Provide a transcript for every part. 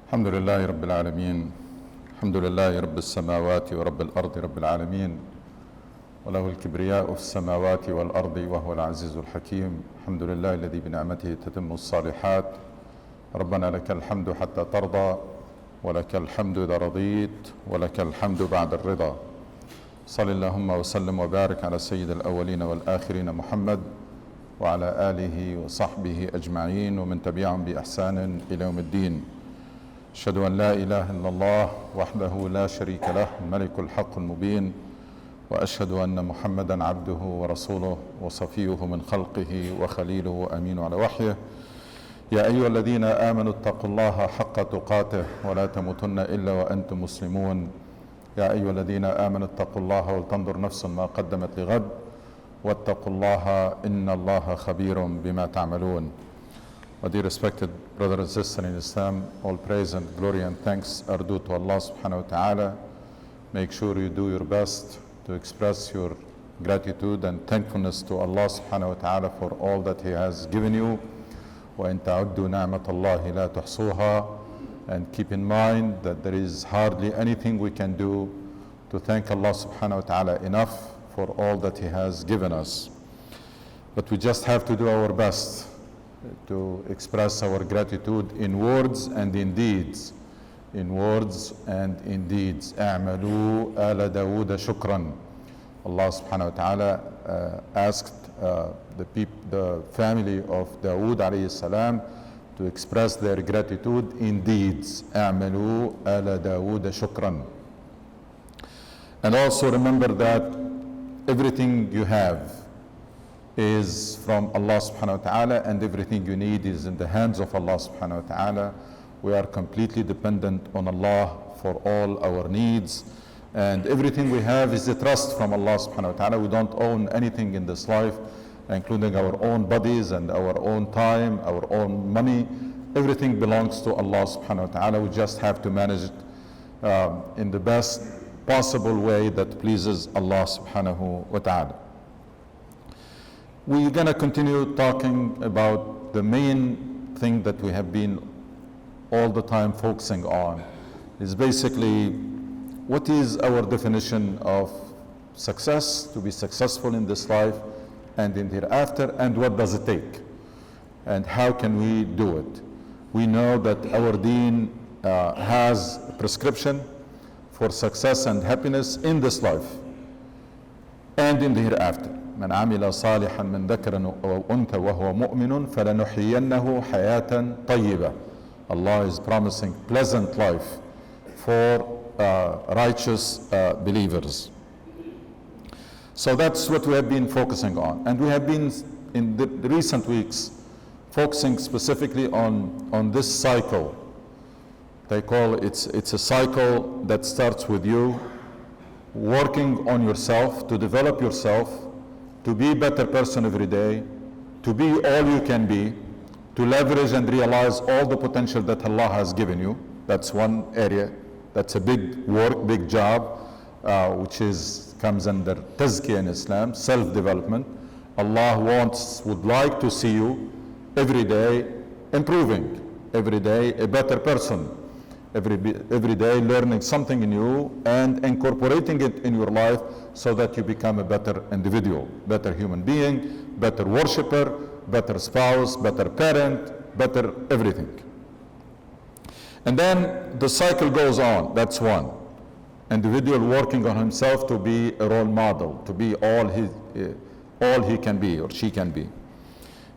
الحمد لله رب العالمين. الحمد لله رب السماوات ورب الأرض رب العالمين، وله الكبرياء في السماوات والأرض وهو العزيز الحكيم. الحمد لله الذي بنعمته تتم الصالحات. ربنا لك الحمد حتى ترضى، ولك الحمد إذا رضيت، ولك الحمد بعد الرضا. صل اللهم وسلم وبارك على سيد الأولين والآخرين محمد وعلى آله وصحبه أجمعين ومن تبعهم بإحسان إلى يوم الدين. أشهد أن لا إله إلا الله وحده لا شريك له الملك الحق المبين، وأشهد أن محمدا عبده ورسوله وصفيه من خلقه وخليله وأمين على وحيه. يا أيها الذين آمنوا اتقوا الله حق تقاته ولا تموتن إلا وأنتم مسلمون. يا أيها الذين آمنوا اتقوا الله ولتنظر نفس ما قدمت لغد واتقوا الله إن الله خبير بما تعملون. Dear respected brothers and sisters in Islam, all praise and glory and thanks are due to Allah subhanahu wa ta'ala. Make sure you do your best to express your gratitude and thankfulness to Allah subhanahu wa ta'ala for all that He has given you. وَإِن تَعُدُّوا نِعْمَةَ اللَّهِ لَا تُحْصُوهَا. And keep in mind that there is hardly anything we can do to thank Allah subhanahu wa ta'ala enough for all that He has given us. But we just have to do our best to express our gratitude in words and in deeds. In words and in deeds. اعملوا آل داود شكرا. Allah subhanahu wa ta'ala asked the family of Dawood alayhi salam to express their gratitude in deeds. اعملوا آل داود شكرا. And also remember that everything you have is from Allah subhanahu wa ta'ala, and everything you need is in the hands of Allah subhanahu wa ta'ala. We are completely dependent on Allah for all our needs, and everything we have is a trust from Allah subhanahu wa ta'ala. We don't own anything in this life, including our own bodies and our own time, our own money. Everything belongs to Allah subhanahu wa ta'ala. We just have to manage it in the best possible way that pleases Allah subhanahu wa ta'ala. We're going to continue talking about the main thing that we have been all the time focusing on, is basically what is our definition of success, to be successful in this life and in hereafter, and what does it take and how can we do it. We know that our deen has a prescription for success and happiness in this life and in the hereafter. من عمل صالحا من ذكر أو أنثى وهو مؤمن فلنحيينه حياة طيبة. Allah is promising pleasant life for righteous believers. So that's what we have been focusing on, and we have been in the recent weeks focusing specifically on this cycle. They call it's a cycle that starts with you working on yourself to develop yourself, to be a better person every day, to be all you can be, to leverage and realize all the potential that Allah has given you. That's one area. That's a big work, big job, which comes under tazkiyah in Islam, self-development. Allah would like to see you every day improving, every day a better person, every day learning something new and incorporating it in your life so that you become a better individual, better human being, better worshipper, better spouse, better parent, better everything. And then the cycle goes on. That's one. Individual working on himself to be a role model, to be all he can be or she can be.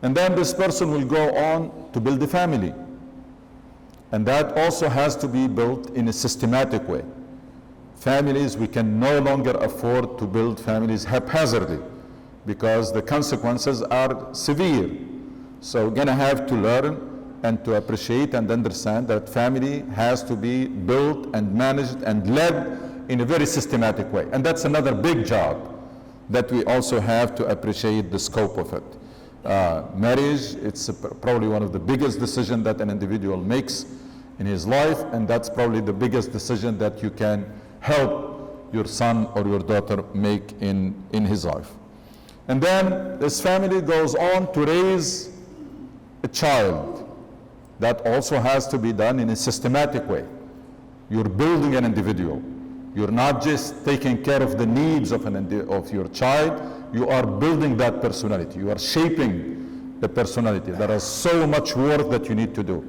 And then this person will go on to build a family. And that also has to be built in a systematic way. Families, we can no longer afford to build families haphazardly because the consequences are severe. So we're going to have to learn and to appreciate and understand that family has to be built and managed and led in a very systematic way. And that's another big job that we also have to appreciate the scope of it. Marriage, it's probably one of the biggest decisions that an individual makes in his life, and that's probably the biggest decision that you can help your son or your daughter make in his life. And then this family goes on to raise a child that also has to be done in a systematic way. You're building an individual. You're not just taking care of the needs of your child, you are building that personality. You are shaping the personality. There is so much work that you need to do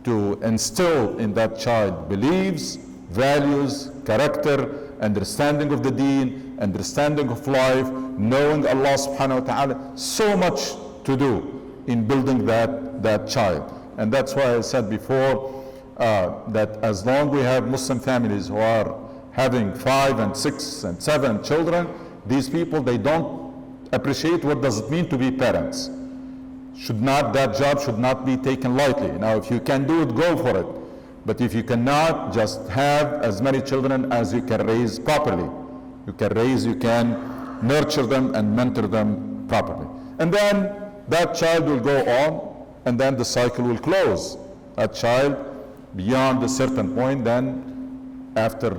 to instill in that child beliefs, values, character, understanding of the deen, understanding of life, knowing Allah subhanahu wa ta'ala. So much to do in building that child. And that's why I said before that as long we have Muslim families who are having 5 and 6 and 7 children, these people, they don't appreciate what does it mean to be parents. That job should not be taken lightly. Now, if you can do it, go for it. But if you cannot, just have as many children as you can raise properly. You can nurture them and mentor them properly. And then that child will go on, and then the cycle will close. That child, beyond a certain point, then after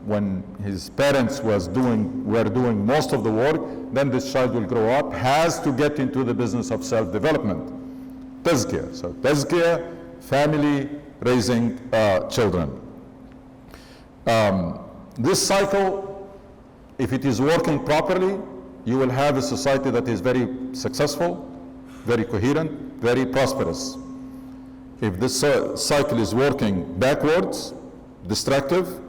when his parents were doing most of the work, then this child will grow up, has to get into the business of self-development. Tazkiyah. So tazkiyah, family, raising children. This cycle, if it is working properly, you will have a society that is very successful, very coherent, very prosperous. If this cycle is working backwards, destructive,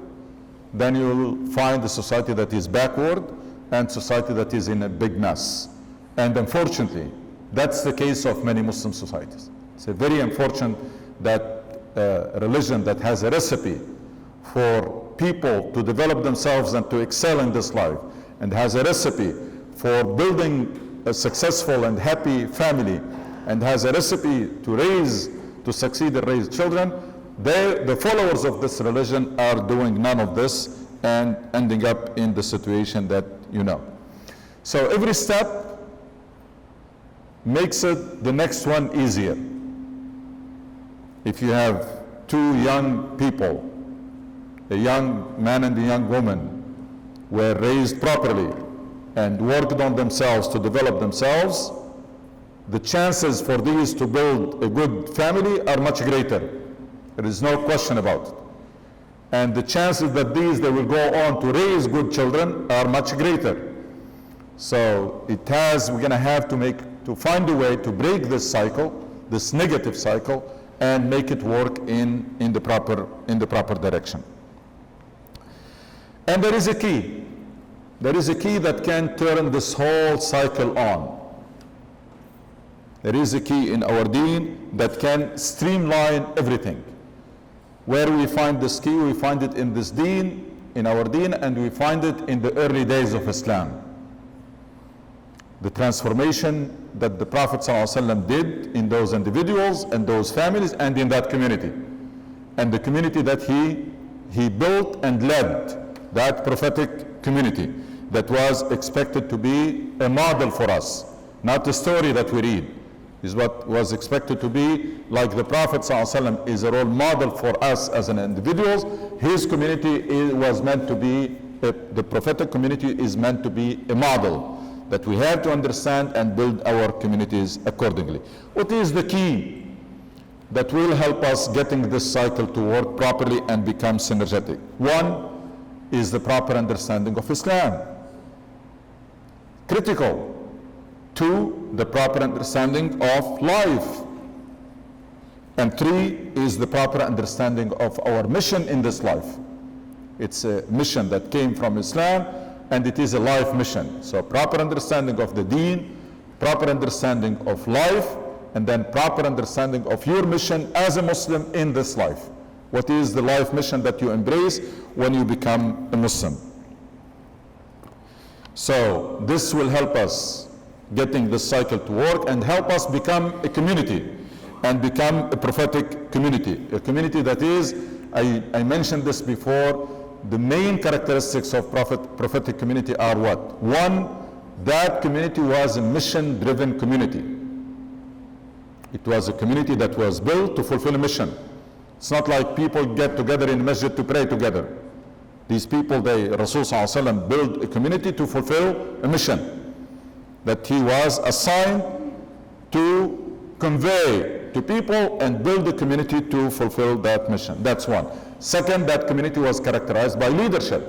then you will find a society that is backward and society that is in a big mess. And unfortunately, that's the case of many Muslim societies. It's very unfortunate that a religion that has a recipe for people to develop themselves and to excel in this life, and has a recipe for building a successful and happy family, and has a recipe to succeed and raise children, the followers of this religion are doing none of this and ending up in the situation that you know. So every step makes the next one easier. If you have 2 young people, a young man and a young woman, were raised properly and worked on themselves to develop themselves, the chances for these to build a good family are much greater. There is no question about it. And the chances that they will go on to raise good children are much greater. So we're going to have to find a way to break this cycle, this negative cycle, and make it work in the proper direction. And there is a key. There is a key that can turn this whole cycle on. There is a key in our deen that can streamline everything. Where we find this key? We find it in this deen, in our deen, and we find it in the early days of Islam. The transformation that the Prophet ﷺ did in those individuals and those families and in that community. And the community that he built and led, that prophetic community that was expected to be a model for us, not a story that we read. Is what was expected to be like the Prophet ﷺ is a role model for us as an individuals. His community was meant to be, the prophetic community is meant to be a model that we have to understand and build our communities accordingly. What is the key that will help us getting this cycle to work properly and become synergetic? One is the proper understanding of Islam. Critical. 2, the proper understanding of life. And 3 is the proper understanding of our mission in this life. It's a mission that came from Islam, and it is a life mission. So proper understanding of the deen, proper understanding of life, and then proper understanding of your mission as a Muslim in this life. What is the life mission that you embrace when you become a Muslim? So this will help us getting this cycle to work and help us become a community and become a prophetic community. A community that is, I mentioned this before, the main characteristics of prophetic community are what? One, that community was a mission-driven community. It was a community that was built to fulfill a mission. It's not like people get together in masjid to pray together. These people, Rasul ﷺ built a community to fulfill a mission that he was assigned to convey to people and build the community to fulfill that mission. That's one. Second, that community was characterized by leadership.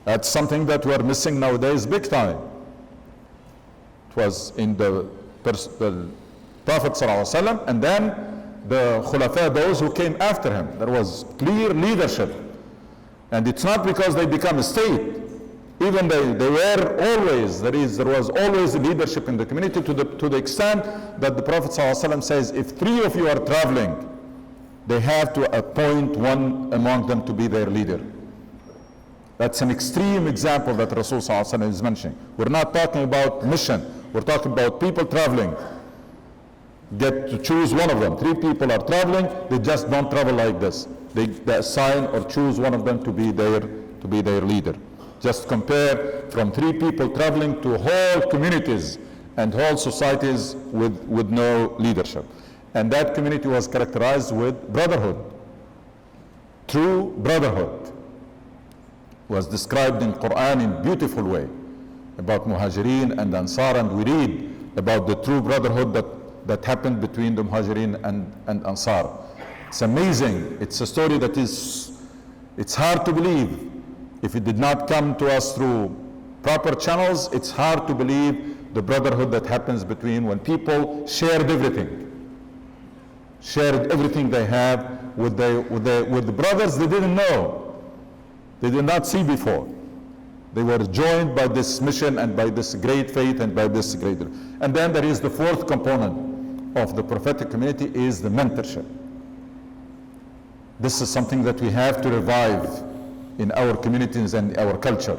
That's something that we're missing nowadays big time. It was in the Prophet ﷺ, and then the Khulafa, those who came after him. There was clear leadership. And it's not because they become a state. Even they were always, there was always leadership in the community to the extent that the Prophet ﷺ says, if 3 of you are traveling, they have to appoint one among them to be their leader. That's an extreme example that Rasul ﷺ is mentioning. We're not talking about mission. We're talking about people traveling. Get to choose one of them. 3 people are traveling, they just don't travel like this. They assign or choose one of them to be their leader. Just compare from 3 people traveling to whole communities and whole societies with no leadership. And that community was characterized with brotherhood. True brotherhood was described in Quran in beautiful way about Muhajirin and Ansar, and we read about the true brotherhood that happened between the Muhajirin and Ansar. It's amazing. It's a story that it's hard to believe. If it did not come to us through proper channels, it's hard to believe the brotherhood that happens between when people shared everything they have with the brothers they didn't know, they did not see before. They were joined by this mission and by this great faith and by this greater. And then there is the 4th component of the prophetic community is the mentorship. This is something that we have to revive in our communities and our culture,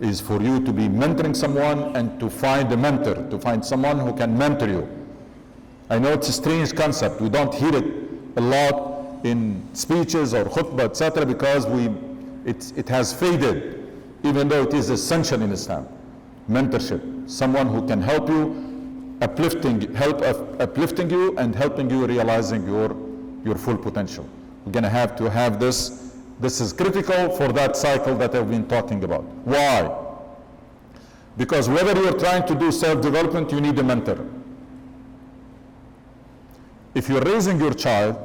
is for you to be mentoring someone and to find a mentor, to find someone who can mentor you. I know it's a strange concept. We don't hear it a lot in speeches or khutbah, etc., because it has faded, even though it is essential in Islam. Mentorship, someone who can help you, uplifting you and helping you realizing your full potential. We're going to have this. This is critical for that cycle that I've been talking about. Why? Because whether you're trying to do self-development, you need a mentor. If you're raising your child,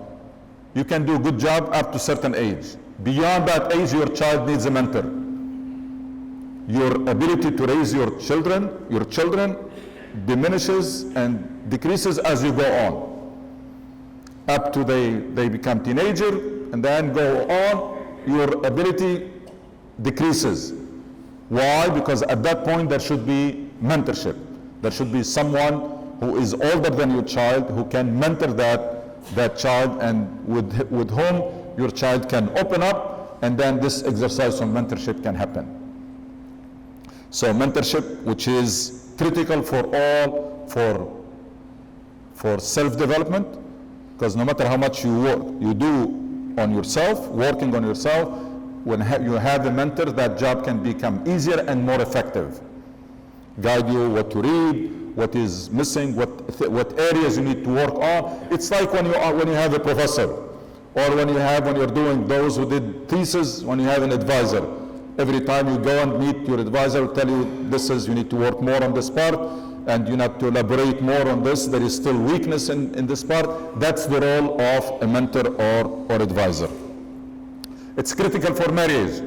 you can do a good job up to a certain age. Beyond that age, your child needs a mentor. Your ability to raise your children diminishes and decreases as you go on. Up to they become teenager, and then go on, your ability decreases. Why? Because at that point there should be mentorship. There should be someone who is older than your child who can mentor that child, and with whom your child can open up, and then this exercise of mentorship can happen. So mentorship, which is critical for self-development, because no matter how much you do on yourself, working on yourself, when you have a mentor, that job can become easier and more effective. Guide you what to read, what is missing, what areas you need to work on. It's like when you have a professor, or when you're doing those who did thesis, when you have an advisor. Every time you go and meet your advisor, will tell you you need to work more on this part, and you have to elaborate more on this. There is still weakness in this part. That's the role of a mentor or advisor. It's critical for marriage.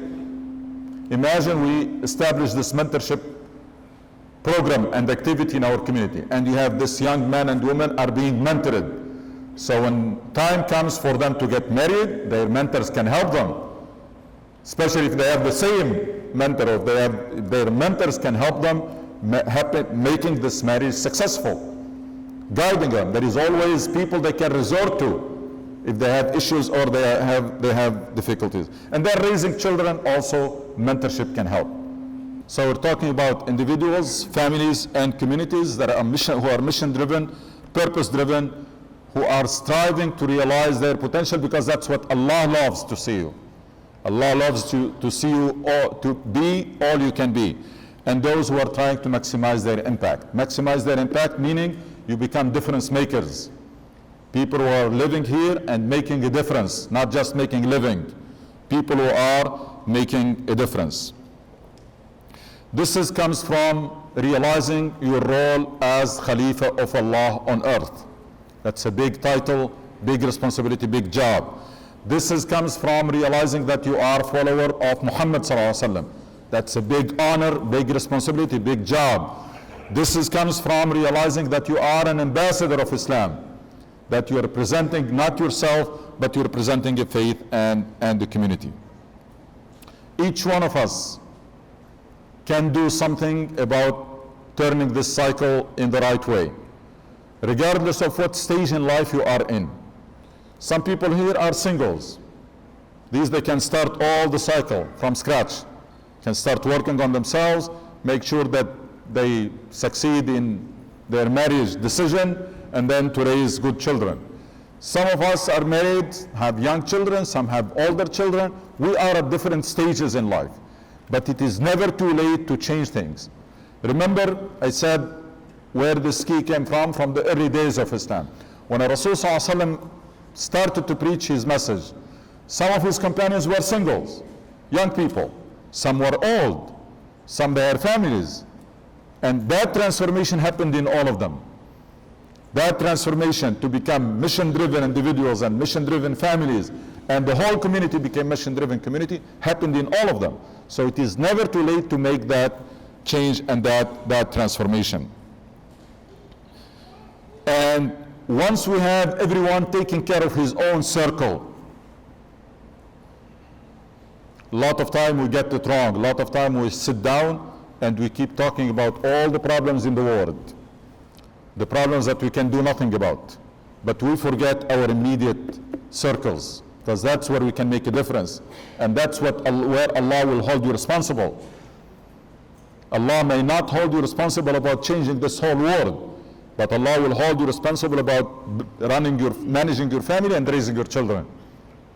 Imagine we establish this mentorship program and activity in our community, and you have this young man and woman are being mentored. So when time comes for them to get married, their mentors can help them. Especially if they have the same mentor, or their mentors can help them making this marriage successful, guiding them. There is always people they can resort to if they have issues or they have difficulties. And then raising children also, mentorship can help. So we're talking about individuals, families, and communities that are who are mission-driven, purpose-driven, who are striving to realize their potential, because that's what Allah loves to see you. Allah loves to see you to be all you can be. And those who are trying to maximize their impact. Maximize their impact meaning you become difference makers. People who are living here and making a difference, not just making living. People who are making a difference. This comes from realizing your role as Khalifa of Allah on earth. That's a big title, big responsibility, big job. Comes from realizing that you are a follower of Muhammad sallallahu alaihi wasallam. That's a big honor, big responsibility, big job. Comes from realizing that you are an ambassador of Islam, that you are representing not yourself, but you're representing a faith and the community. Each one of us can do something about turning this cycle in the right way, regardless of what stage in life you are in. Some people here are singles. They can start all the cycle from scratch, can start working on themselves, make sure that they succeed in their marriage decision, and then to raise good children. Some of us are married, have young children, some have older children. We are at different stages in life, but it is never too late to change things. Remember, I said where this key came from the early days of Islam. When Rasul sallallahu alaihi wasallam started to preach his message, some of his companions were singles, young people. Some were old, some they had families. And that transformation happened in all of them. That transformation to become mission-driven individuals and mission-driven families, and the whole community became mission-driven community, happened in all of them. So it is never too late to make that change and that transformation. And once we have everyone taking care of his own circle, a lot of time we get it wrong. A lot of time we sit down and we keep talking about all the problems in the world, the problems that we can do nothing about. But we forget our immediate circles, because that's where we can make a difference. And that's where Allah will hold you responsible. Allah may not hold you responsible about changing this whole world, but Allah will hold you responsible about managing your family and raising your children.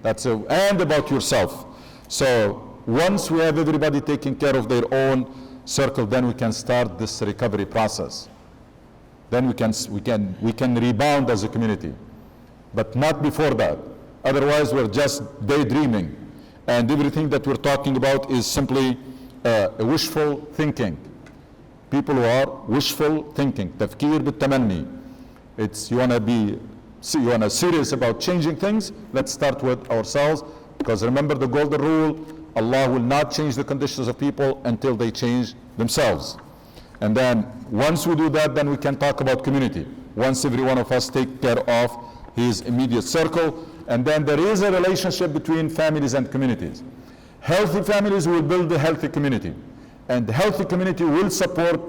And about yourself. So once we have everybody taking care of their own circle, then we can start this recovery process. Then we can rebound as a community, but not before that. Otherwise, we're just daydreaming, and everything that we're talking about is simply wishful thinking. People who are wishful thinking, tafkir bit-tamanni. You want to serious about changing things. Let's start with ourselves, because remember the golden rule: Allah will not change the conditions of people until they change themselves. And then once we do that, then we can talk about community. Once every one of us take care of his immediate circle, and then there is a relationship between families and communities. Healthy families will build a healthy community, and the healthy community will support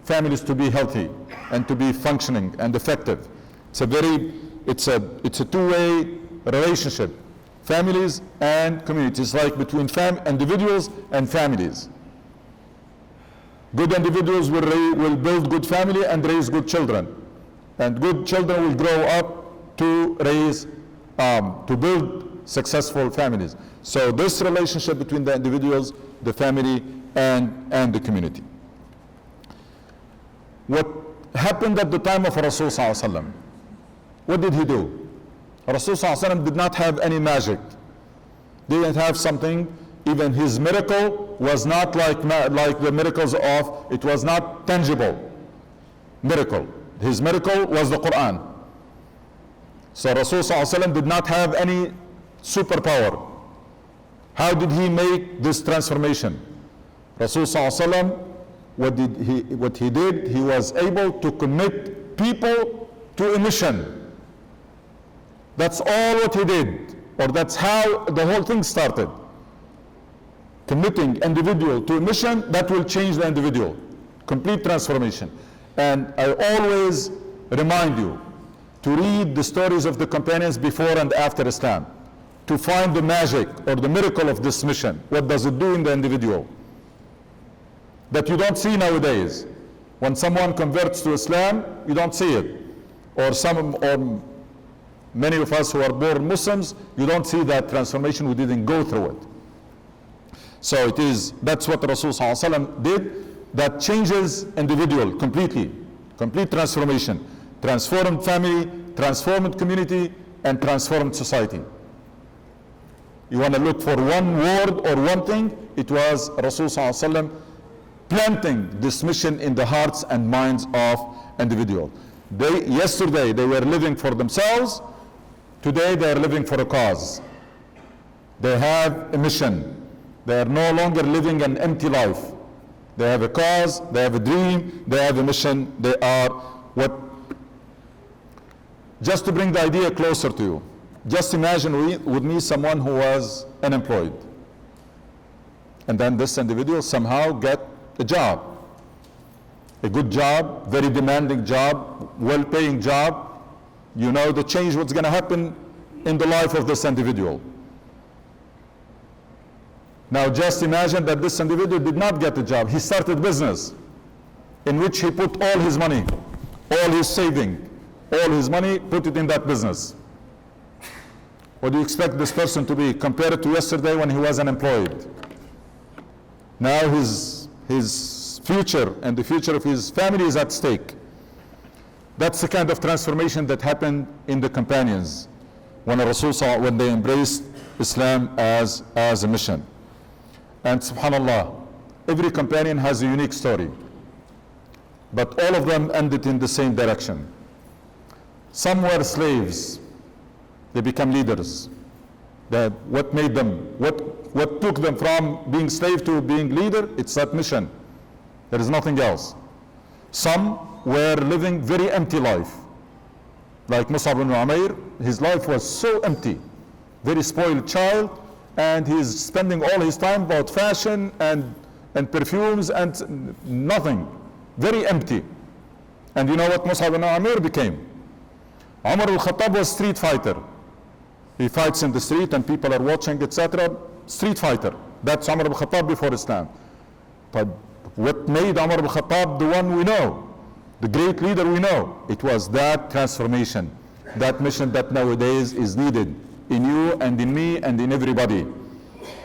families to be healthy and to be functioning and effective. It's a two-way relationship, families and communities, like between individuals and families. Good individuals will build good family and raise good children, and good children will grow up to build successful families. So this relationship between the individuals, the family, and the community. What happened at the time of Rasul sallallahu alaihi wasallam? What did he do? Rasul sallallahu alaihi wasallam did not have any magic. Didn't have something. Even his miracle was not like the miracles of, it was not tangible miracle. His miracle was the Quran. So Rasul sallallahu alaihi wasallam did not have any superpower. How did he make this transformation? Rasul sallallahu alaihi wasallam, what he did, he was able to commit people to a mission. That's all what he did, or that's how the whole thing started. Committing individual to a mission that will change the individual. Complete transformation. And I always remind you to read the stories of the companions before and after Islam, to find the magic or the miracle of this mission. What does it do in the individual? That you don't see nowadays. When someone converts to Islam, you don't see it. Or many of us who are born Muslims, you don't see that transformation. We didn't go through it. So that's what Rasul sallallahu alaihi wasallam did, that changes individual completely, complete transformation, transformed family, transformed community, and transformed society. You want to look for one word or one thing, it was Rasul sallallahu alaihi wasallam planting this mission in the hearts and minds of individuals. Yesterday they were living for themselves, today they are living for a cause. They have a mission. They are no longer living an empty life. They have a cause, they have a dream, they have a mission. They are what, just to bring the idea closer to you, just imagine with me someone who was unemployed. And then this individual somehow get a job. A good job, very demanding job, well-paying job. You know the change what's going to happen in the life of this individual. Now just imagine that this individual did not get a job. He started business in which he put all his money, all his saving, all his money, put it in that business. What do you expect this person to be compared to yesterday when he was unemployed? Now his future and the future of his family is at stake. That's the kind of transformation that happened in the companions when Rasul saw, when they embraced Islam as a mission. And subhanallah, every companion has a unique story, but all of them ended in the same direction. Some were slaves, they become leaders. That what made them, what took them from being slave to being leader? It's that mission. There is nothing else. Some were living very empty life. Like Mus'ab ibn Umair, his life was so empty, very spoiled child, and he's spending all his time about fashion and perfumes and nothing, very empty. And you know what Mus'ab ibn Umair became? Umar al-Khattab was street fighter. He fights in the street and people are watching, etc. Street fighter. That's Umar al-Khattab before Islam. But what made Umar al-Khattab the one we know, the great leader we know? It was that transformation, that mission that nowadays is needed in you and in me and in everybody,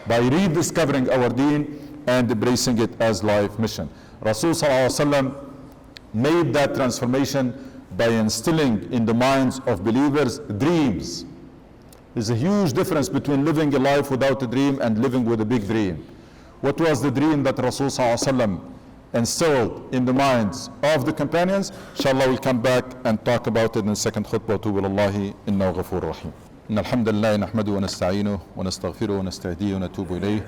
by rediscovering our deen and embracing it as life mission. Rasul sallallahu alaihi wasallam made that transformation by instilling in the minds of believers dreams. There's a huge difference between living a life without a dream and living with a big dream. What was the dream that Rasul sallallahu alaihi wasallam instilled in the minds of the companions? Inshallah, we'll come back and talk about it in the second khutbah. Tubu lillahi innahu ghafur rahim. إن الحمد لله نحمده ونستعينه ونستغفره ونستهديه ونتوب إليه.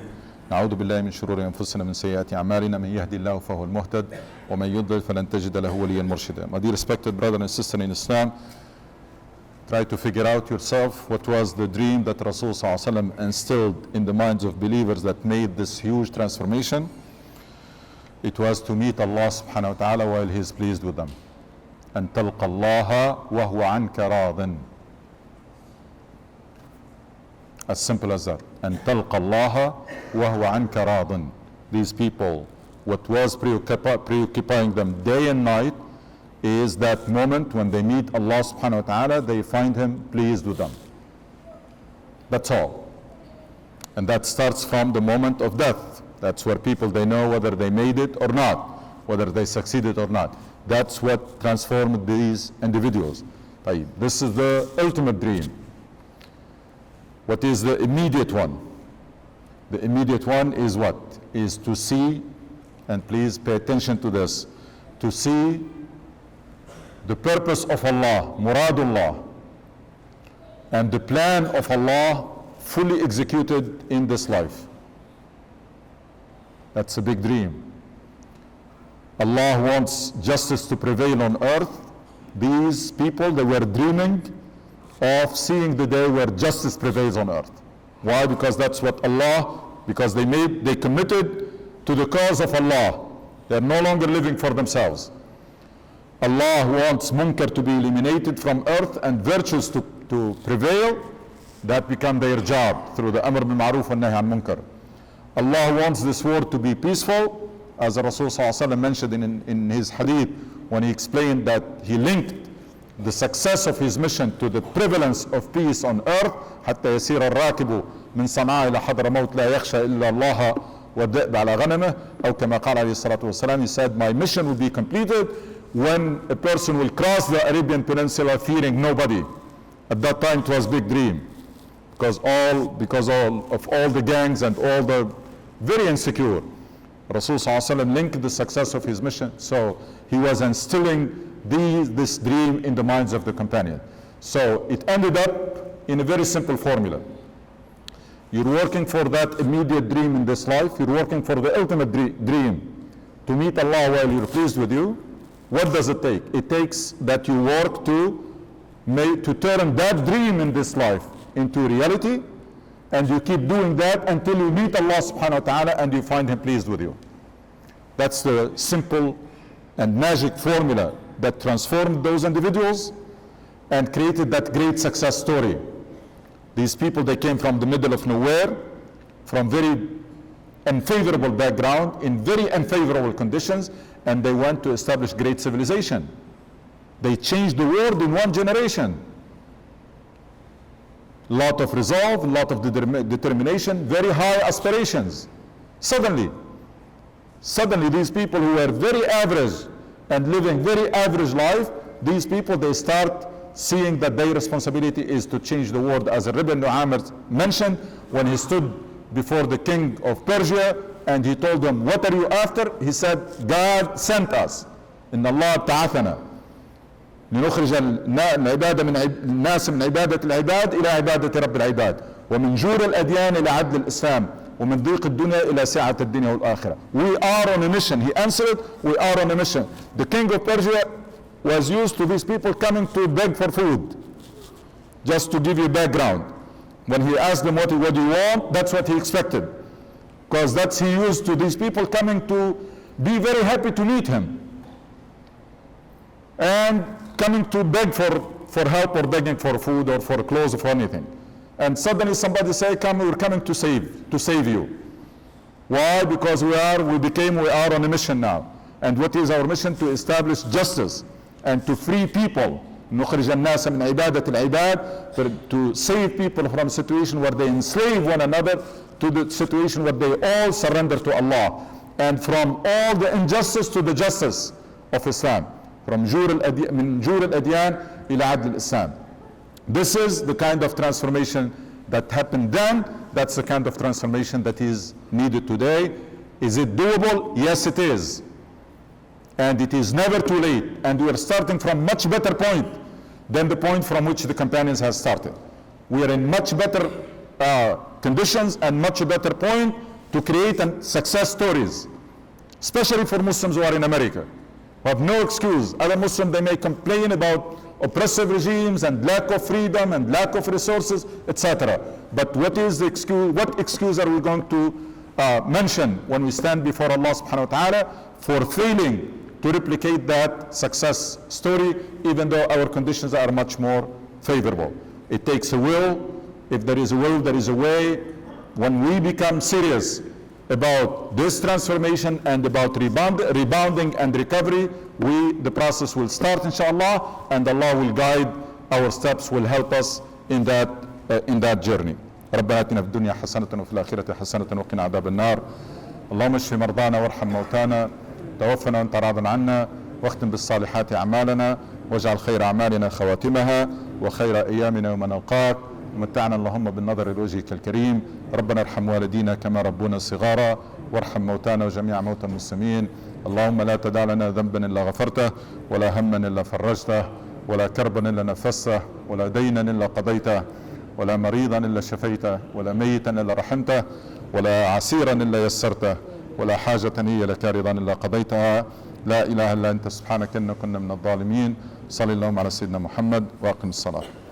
نعوذ بالله من شرور أنفسنا من سيئات أعمالنا. من يهدي الله فهو المهتد ومن يضلل فلن تجد له وليا مرشدا. My dear respected brother and sister in Islam, try to figure out yourself what was the dream that Rasul sallallahu alaihi wasallam instilled in the minds of believers that made this huge transformation. It was to meet Allah subhanahu wa ta'ala while He is pleased with them. أن تلقى الله وهو عنك راضٍ. As simple as that. أن تلقى الله وهو عنك راضٍ. These people, what was preoccupying them day and night is that moment when they meet Allah subhanahu wa ta'ala, they find Him pleased with them. That's all. And that starts from the moment of death. That's where people, they know whether they made it or not, whether they succeeded or not. That's what transformed these individuals. This is the ultimate dream. What is the immediate one? The immediate one is what? Is to see, and please pay attention to this, to see the purpose of Allah, Muradullah, and the plan of Allah fully executed in this life. That's a big dream. Allah wants justice to prevail on earth. These people, they were dreaming of seeing the day where justice prevails on earth. Why? Because that's what Allah, because they committed to the cause of Allah. They're no longer living for themselves. Allah wants munkar to be eliminated from earth and virtues to prevail. That become their job through the amr bil ma'ruf and nahy an munkar. Allah wants this world to be peaceful, as Rasul sallallahu alaihi wasallam mentioned in his hadith when he explained that he linked the success of his mission to the prevalence of peace on earth. حتى يسير الراكب من صنعاء إلى حضرموت لا يخشى إلا الله والذئب على غنمه أو كما قال عليه الصلاة والسلام. He said, my mission will be completed when a person will cross the Arabian Peninsula fearing nobody. At that time it was a big dream, because of all the gangs and all the very insecure. Rasul sallallahu alaihi wasallam linked the success of his mission, so he was instilling this dream in the minds of the companion. So it ended up in a very simple formula. You're working for that immediate dream in this life. You're working for the ultimate dream to meet Allah while you're pleased with you. What does it take? It takes that you work to turn that dream in this life into reality, and you keep doing that until you meet Allah subhanahu wa ta'ala and you find Him pleased with you. That's the simple and magic formula that transformed those individuals and created that great success story. These people, they came from the middle of nowhere, from very unfavorable background, in very unfavorable conditions, and they went to establish great civilization. They changed the world in one generation. Lot of resolve, lot of determination, very high aspirations. Suddenly these people who were very average and living very average life, these people, they start seeing that their responsibility is to change the world. As Ibn Amr mentioned, when he stood before the king of Persia and he told him, what are you after? He said, God sent us. Inna Allah ta'athana. لنخرج العبادة من الناس من عبادة العباد إلى عبادة رب العباد ومن جور الأديان إلى عدل الإسلام ومن ضيق الدنيا إلى سعة الدنيا والآخرة. We are on a mission. He answered, we are on a mission. The king of Persia was used to these people coming to beg for food. Just to give you background. When he asked them what do you want, that's what he expected. Because that's he used to these people coming to be very happy to meet him. And coming to beg for help or begging for food or for clothes or for anything. And suddenly somebody say, we're coming to save you. Why? Because we are on a mission now. And what is our mission? To establish justice and to free people. نخرج الناس من عبادة العباد, to save people from a situation where they enslave one another to the situation where they all surrender to Allah. And from all the injustice to the justice of Islam. From من جور الأديان إلى عدل الإسلام. This is the kind of transformation that happened then. That's the kind of transformation that is needed today. Is it doable? Yes, it is. And it is never too late. And we are starting from much better point than the point from which the companions have started. We are in much better conditions and much better point to create success stories, especially for Muslims who are in America. We have no excuse. Other Muslims, they may complain about oppressive regimes and lack of freedom and lack of resources, etc. But what is the excuse? What excuse are we going to mention when we stand before Allah subhanahu wa ta'ala for failing to replicate that success story, even though our conditions are much more favorable? It takes a will. If there is a will, there is a way. When we become serious about this transformation and about rebounding and recovery, the process will start inshallah, and Allah will guide our steps, will help us in that journey. ربنا آتنا في الدنيا حسنة وفي الآخرة حسنة وقنا عذاب النار. اللهم اشف مرضانا وارحم موتانا توفنا وانت راض عنا واختم بالصالحات أعمالنا واجعل خير أعمالنا خواتمها وخير أيامنا يوم نلقاك ومتعنا اللهم بالنظر لوجهك الكريم. ربنا ارحم والدينا كما ربونا صغارا وارحم موتانا وجميع موتى المسلمين. اللهم لا تدع لنا ذنبا إلا غفرته ولا هما إلا فرجته ولا كربا إلا نفسته ولا دينا إلا قضيته ولا مريضا إلا شفيته ولا ميتا إلا رحمته ولا عسيرا إلا يسرته ولا حاجة هي لك رضا إلا قضيتها. لا إله إلا أنت سبحانك إنا كنا من الظالمين. صلى اللهم على سيدنا محمد وأقم الصلاة.